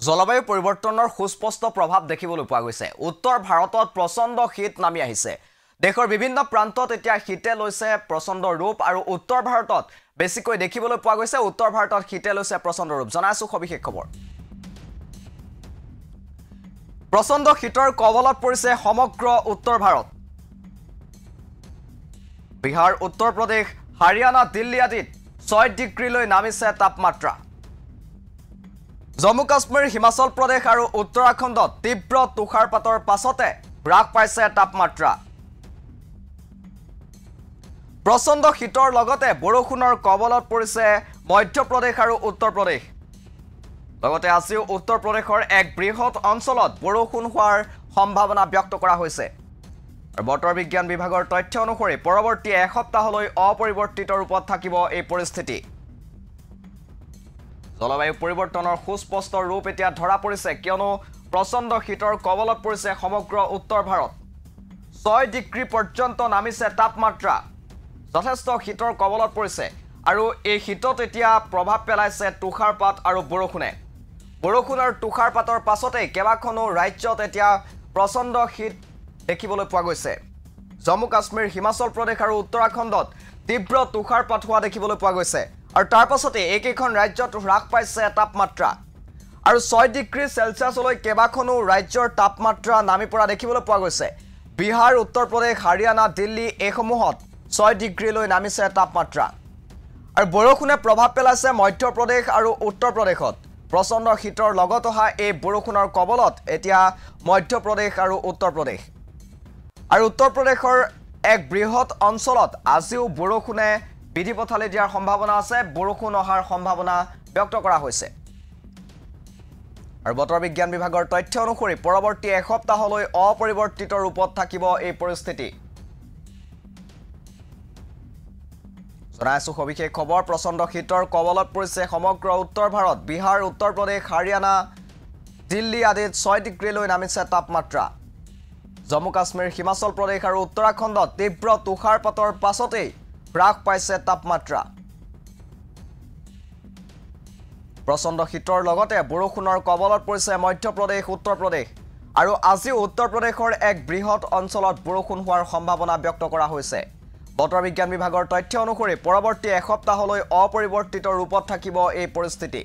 জলবায়ু পৰিৱৰ্তনৰ সুস্পষ্ট প্ৰভাৱ দেখিবলৈ পোৱা গৈছে। উত্তৰ ভাৰতত প্ৰচণ্ড শীত নামি আহিছে। দেশৰ বিভিন্ন প্ৰান্তত এতিয়া শীতে লৈছে প্ৰচণ্ড ৰূপ আৰু উত্তৰ ভাৰতত বেছিকৈ দেখিবলৈ পোৱা গৈছে। উত্তৰ ভাৰতত শীতে লৈছে প্ৰচণ্ড ৰূপ। জনাইছো সবিশেষ খবৰ। প্ৰচণ্ড শীতৰ কবলত পৰিছে সমগ্ৰ উত্তৰ ভাৰত। বিহাৰ, উত্তৰ প্ৰদেশ, হাৰিয়ানা, দিল্লী আদিত 6 ডিগ্ৰীলৈ নামিছে তাপমাত্ৰা। জম্মু কাশ্মীৰ, হিমাচল প্ৰদেশ আৰু উত্তৰাখণ্ডত তীব্ৰ তুষাৰপাতৰ পাছতে হ্ৰাস পাইছে তাপমাত্ৰা। প্ৰচণ্ড শীতৰ লগতে বৰষুণৰ কবলত পৰিছে মধ্যপ্ৰদেশ আৰু উত্তৰ প্ৰদেশ। লগতে আজিও উত্তৰ প্ৰদেশৰ এক বৃহৎ অঞ্চলত বৰষুণ হোৱাৰ সম্ভাৱনা ব্যক্ত কৰা হৈছে। আৰু বতৰ বিজ্ঞান বিভাগৰ তথ্য অনুসৰি পৰৱৰ্তী এসপ্তাহলৈ অপৰিৱৰ্তিত ৰূপত থাকিব এই পৰিস্থিতি। জলবায়ু পৰিৱৰ্তনৰ সুস্পষ্ট ৰূপ এতিয়া ধৰা পৰিছে, কিয়নো প্ৰচণ্ড শীতৰ কবলত পৰিছে সমগ্ৰ উত্তৰ ভাৰত। 6 ডিগ্ৰী পৰ্যন্ত নামিছে তাপমাত্ৰা। যথেষ্ট শীতৰ কবলত পৰিছে আৰু এই শীতত এতিয়া প্ৰভাৱ পেলাইছে তুষাৰপাত আৰু বৰষুণে। বৰষুণ আৰু তুষাৰপাতৰ পাছতেই কেইবাখনো ৰাজ্যত এতিয়া প্ৰচণ্ড শীত দেখিবলৈ পোৱা গৈছে। জম্মু কাশ্মীৰ, হিমাচল প্ৰদেশ আৰু উত্তৰাখণ্ডত তীব্ৰ তুষাৰপাত হোৱা দেখিবলৈ পোৱা গৈছে। আৰু তাৰ পাছতে এইকেইখন ৰাজ্যত হ্ৰাস পাইছে তাপমাত্ৰা। আৰু 6 ডিগ্ৰী চেলছিয়াছলৈ কেইবাখনো ৰাজ্যৰ তাপমাত্ৰা নামি পৰা দেখিবলৈ পোৱা গৈছে। বিহাৰ, উত্তৰ প্ৰদেশ, হাৰিয়ানা, দিল্লী এইসমূহত 6 ডিগ্ৰীলৈ নামিছে তাপমাত্ৰা। আৰু বৰষুণে প্ৰভাৱ পেলাইছে মধ্যপ্ৰদেশ আৰু উত্তৰ প্ৰদেশত। প্ৰচণ্ড শীতৰ লগত অহা এই বৰষুণৰ কবলত এতিয়া মধ্যপ্ৰদেশ আৰু উত্তৰ প্ৰদেশ। আৰু উত্তৰ প্ৰদেশৰ এক বৃহৎ অঞ্চলত আজিও বৰষুণে বিধি পথালি দিয়াৰ সম্ভাৱনা আছে। বৰষুণ অহাৰ সম্ভাৱনা ব্যক্ত কৰা হৈছে। আৰু বতৰ বিজ্ঞান বিভাগৰ তথ্য অনুসৰি পৰৱৰ্তী এসপ্তাহলৈ অপৰিৱৰ্তিত ৰূপত থাকিব এই পৰিস্থিতি। জনাইছো সবিশেষ খবৰ। প্ৰচণ্ড শীতৰ কবলত পৰিছে সমগ্ৰ উত্তৰ ভাৰত। বিহাৰ, উত্তৰ প্ৰদেশ, হাৰিয়ানা, দিল্লী আদিত 6 ডিগ্ৰীলৈ নামিছে তাপমাত্ৰা। জম্মু কাশ্মীৰ, হিমাচল প্ৰদেশ আৰু উত্তৰাখণ্ডত তীব্ৰ তুষাৰপাতৰ পাছতেই হ্ৰাস পাইছে তাপমাত্ৰা। প্ৰচণ্ড শীতৰ লগতে বৰষুণৰ কবলত পৰিছে মধ্যপ্ৰদেশ, উত্তৰ প্ৰদেশ। আৰু আজিও উত্তৰ প্ৰদেশৰ এক বৃহৎ অঞ্চলত বৰষুণ হোৱাৰ সম্ভাৱনা ব্যক্ত কৰা হৈছে। বতৰ বিজ্ঞান বিভাগৰ তথ্য অনুসৰি পৰৱৰ্তী এসপ্তাহলৈ অপৰিৱৰ্তিত ৰূপত থাকিব এই পৰিস্থিতি।